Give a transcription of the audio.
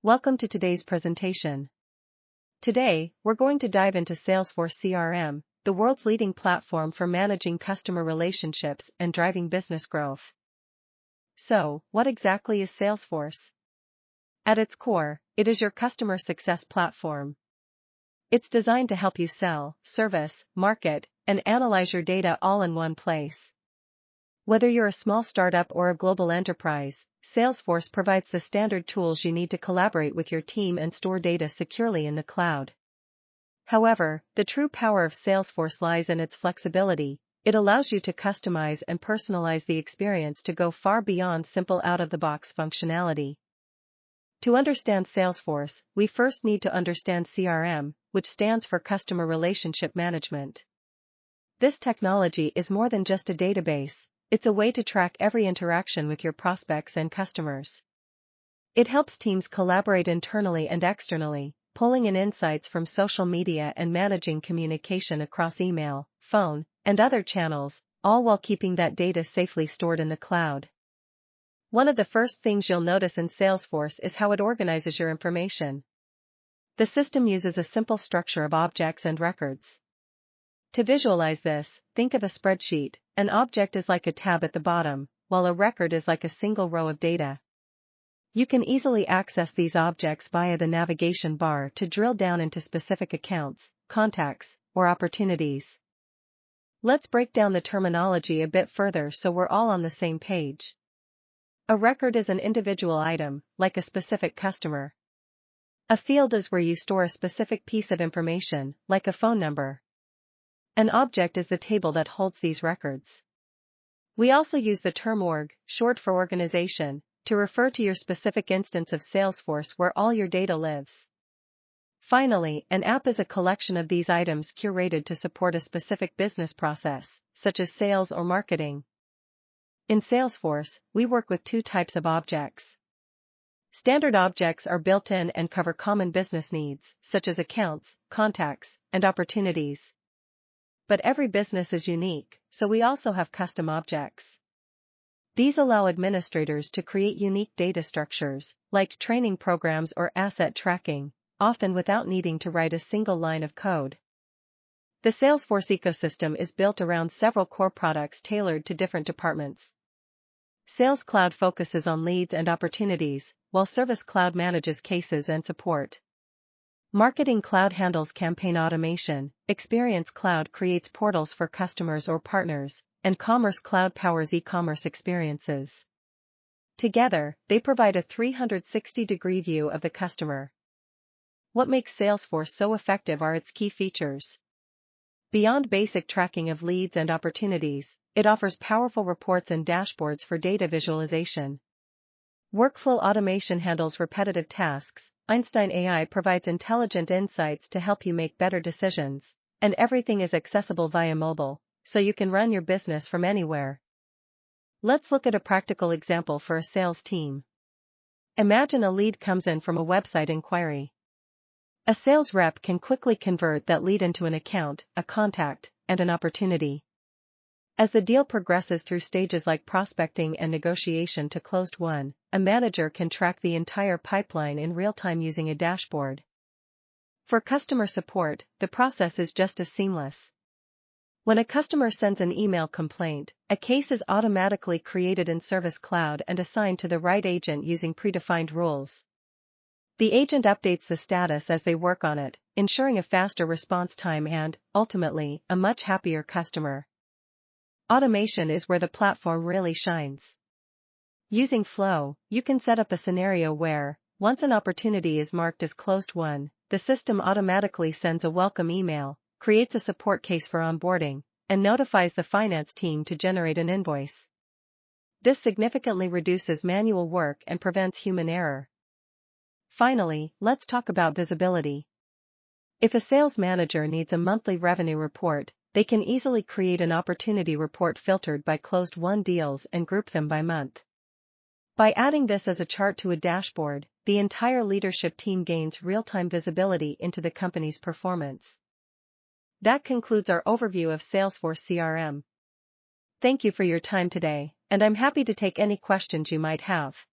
Welcome to today's presentation. Today, we're going to dive into Salesforce CRM, the world's leading platform for managing customer relationships and driving business growth. So, what exactly is Salesforce? At its core, it is your customer success platform. It's designed to help you sell, service, market, and analyze your data all in one place. Whether you're a small startup or a global enterprise, Salesforce provides the standard tools you need to collaborate with your team and store data securely in the cloud. However, the true power of Salesforce lies in its flexibility. It allows you to customize and personalize the experience to go far beyond simple out-of-the-box functionality. To understand Salesforce, we first need to understand CRM, which stands for Customer Relationship Management. This technology is more than just a database. It's a way to track every interaction with your prospects and customers. It helps teams collaborate internally and externally, pulling in insights from social media and managing communication across email, phone, and other channels, all while keeping that data safely stored in the cloud. One of the first things you'll notice in Salesforce is how it organizes your information. The system uses a simple structure of objects and records. To visualize this, think of a spreadsheet. An object is like a tab at the bottom, while a record is like a single row of data. You can easily access these objects via the navigation bar to drill down into specific accounts, contacts, or opportunities. Let's break down the terminology a bit further so we're all on the same page. A record is an individual item, like a specific customer. A field is where you store a specific piece of information, like a phone number. An object is the table that holds these records. We also use the term org, short for organization, to refer to your specific instance of Salesforce where all your data lives. Finally, an app is a collection of these items curated to support a specific business process, such as sales or marketing. In Salesforce, we work with two types of objects. Standard objects are built in and cover common business needs, such as accounts, contacts, and opportunities. But every business is unique, so we also have custom objects. These allow administrators to create unique data structures, like training programs or asset tracking, often without needing to write a single line of code. The Salesforce ecosystem is built around several core products tailored to different departments. Sales Cloud focuses on leads and opportunities, while Service Cloud manages cases and support. Marketing Cloud handles campaign automation, Experience Cloud creates portals for customers or partners, and Commerce Cloud powers e-commerce experiences. Together, they provide a 360-degree view of the customer. What makes Salesforce so effective are its key features. Beyond basic tracking of leads and opportunities, it offers powerful reports and dashboards for data visualization. Workflow automation handles repetitive tasks. Einstein AI provides intelligent insights to help you make better decisions, and everything is accessible via mobile, so you can run your business from anywhere. Let's look at a practical example for a sales team. Imagine a lead comes in from a website inquiry. A sales rep can quickly convert that lead into an account, a contact, and an opportunity. As the deal progresses through stages like prospecting and negotiation to closed won, a manager can track the entire pipeline in real time using a dashboard. For customer support, the process is just as seamless. When a customer sends an email complaint, a case is automatically created in Service Cloud and assigned to the right agent using predefined rules. The agent updates the status as they work on it, ensuring a faster response time and, ultimately, a much happier customer. Automation is where the platform really shines. Using Flow, you can set up a scenario where, once an opportunity is marked as closed won, the system automatically sends a welcome email, creates a support case for onboarding, and notifies the finance team to generate an invoice. This significantly reduces manual work and prevents human error. Finally, let's talk about visibility. If a sales manager needs a monthly revenue report, they can easily create an opportunity report filtered by closed won deals and group them by month. By adding this as a chart to a dashboard, the entire leadership team gains real-time visibility into the company's performance. That concludes our overview of Salesforce CRM. Thank you for your time today, and I'm happy to take any questions you might have.